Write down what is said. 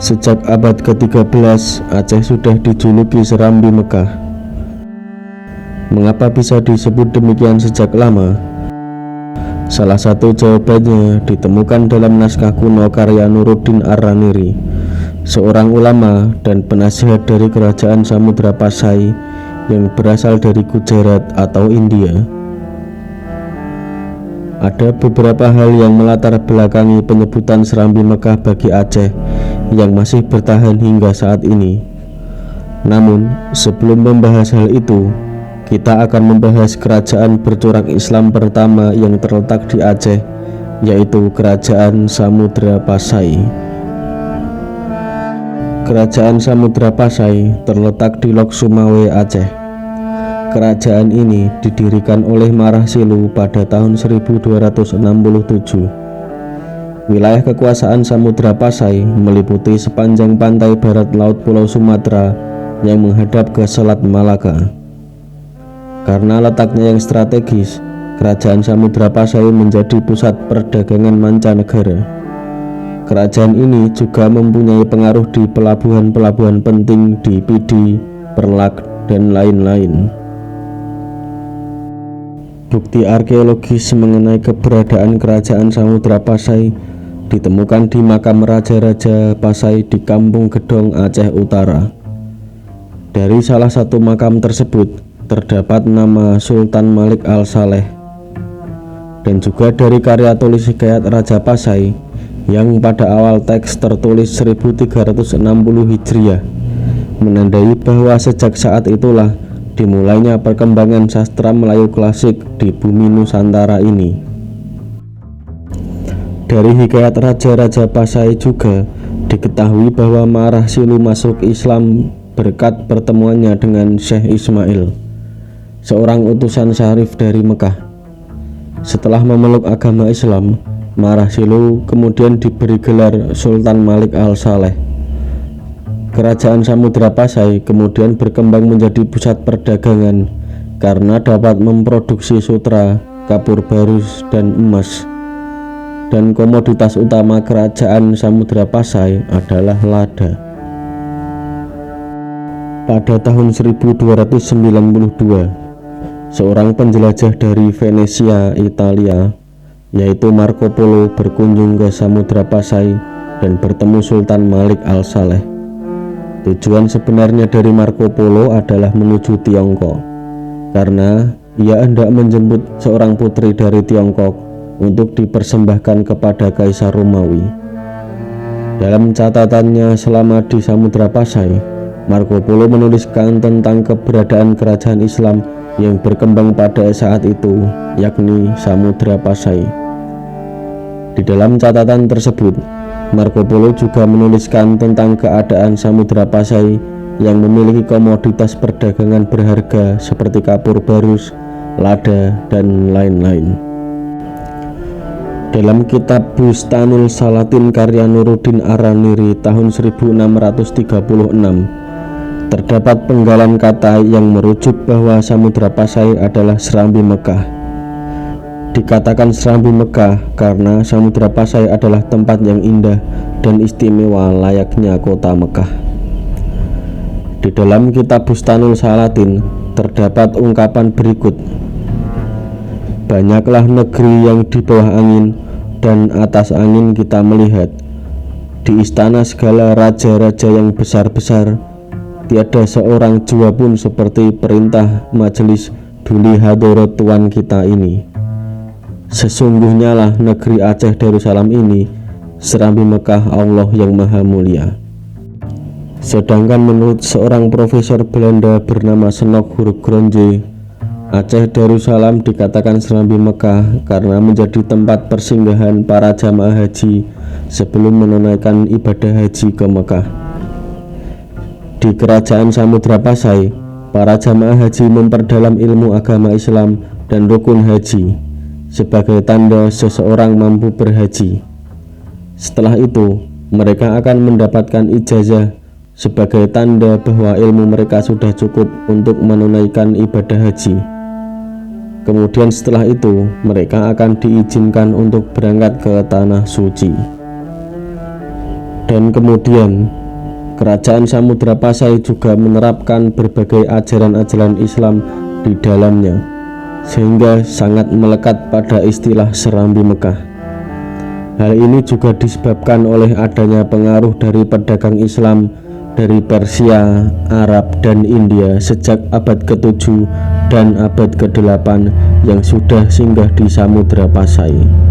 Sejak abad ke-13, Aceh sudah dijuluki Serambi Mekah. Mengapa bisa disebut demikian sejak lama? Salah satu jawabannya ditemukan dalam naskah kuno karya Nuruddin Ar-Raniri, seorang ulama dan penasihat dari kerajaan Samudra Pasai yang berasal dari Gujarat atau India. Ada beberapa hal yang melatar belakangi penyebutan Serambi Mekah bagi Aceh yang masih bertahan hingga saat ini. Namun, sebelum membahas hal itu, kita akan membahas kerajaan bercorak Islam pertama yang terletak di Aceh, yaitu Kerajaan Samudra Pasai. Kerajaan Samudra Pasai terletak di Lok Sumawe, Aceh. Kerajaan ini didirikan oleh Marah Silu pada tahun 1267. Wilayah kekuasaan Samudra Pasai meliputi sepanjang pantai barat laut Pulau Sumatera yang menghadap ke Selat Malaka. Karena letaknya yang strategis, Kerajaan Samudra Pasai menjadi pusat perdagangan mancanegara. Kerajaan ini juga mempunyai pengaruh di pelabuhan-pelabuhan penting di Pidi, Perlak, dan lain-lain. Bukti arkeologis mengenai keberadaan Kerajaan Samudra Pasai ditemukan di makam Raja-Raja Pasai di Kampung Gedong, Aceh Utara. Dari salah satu makam tersebut terdapat nama Sultan Malik Al-Saleh, dan juga dari karya tulis hikayat Raja Pasai yang pada awal teks tertulis 1360 Hijriah, menandai bahwa sejak saat itulah dimulainya perkembangan sastra Melayu klasik di bumi Nusantara ini. Dari hikayat Raja-Raja Pasai juga diketahui bahwa Marah Silu masuk Islam berkat pertemuannya dengan Syekh Ismail, seorang utusan syarif dari Mekah. Setelah memeluk agama Islam, Marah Silu kemudian diberi gelar Sultan Malik Al-Saleh. Kerajaan Samudra Pasai kemudian berkembang menjadi pusat perdagangan karena dapat memproduksi sutra, kapur barus, dan emas. Dan komoditas utama Kerajaan Samudra Pasai adalah lada. Pada tahun 1292, seorang penjelajah dari Venesia, Italia, yaitu Marco Polo, berkunjung ke Samudra Pasai dan bertemu Sultan Malik Al-Saleh. Tujuan sebenarnya dari Marco Polo adalah menuju Tiongkok, karena ia hendak menjemput seorang putri dari Tiongkok untuk dipersembahkan kepada Kaisar Romawi. Dalam catatannya selama di Samudra Pasai, Marco Polo menuliskan tentang keberadaan kerajaan Islam yang berkembang pada saat itu, yakni Samudra Pasai. Di dalam catatan tersebut, Marco Polo juga menuliskan tentang keadaan Samudra Pasai yang memiliki komoditas perdagangan berharga seperti kapur barus, lada, dan lain-lain. Dalam kitab Bustanul Salatin karya Nuruddin Ar-Raniri tahun 1636, terdapat penggalan kata yang merujuk bahwa Samudra Pasai adalah Serambi Mekah. Dikatakan Serambi Mekah karena Samudra Pasai adalah tempat yang indah dan istimewa layaknya kota Mekah. Di dalam kitab Bustanul Salatin terdapat ungkapan berikut: banyaklah negeri yang di bawah angin dan atas angin kita melihat. Di istana segala raja-raja yang besar-besar, tiada seorang jua pun seperti perintah majelis Duli Hadorot Tuan kita ini. Sesungguhnya lah negeri Aceh Darussalam ini Serambi Mekah Allah yang Maha Mulia. Sedangkan menurut seorang profesor Belanda bernama Senok Hurgronje, Aceh Darussalam dikatakan Serambi Mekah karena menjadi tempat persinggahan para jamaah haji sebelum menunaikan ibadah haji ke Mekah. Di Kerajaan Samudra Pasai, para jamaah haji memperdalam ilmu agama Islam dan rukun haji sebagai tanda seseorang mampu berhaji. Setelah itu, mereka akan mendapatkan ijazah sebagai tanda bahwa ilmu mereka sudah cukup untuk menunaikan ibadah haji. Kemudian setelah itu, mereka akan diizinkan untuk berangkat ke Tanah Suci. Dan kemudian kerajaan Samudra Pasai juga menerapkan berbagai ajaran-ajaran Islam di dalamnya, sehingga sangat melekat pada istilah Serambi Mekah. Hal ini juga disebabkan oleh adanya pengaruh dari pedagang Islam dari Persia, Arab, dan India sejak abad ke-7 dan abad ke-8 yang sudah singgah di Samudra Pasai.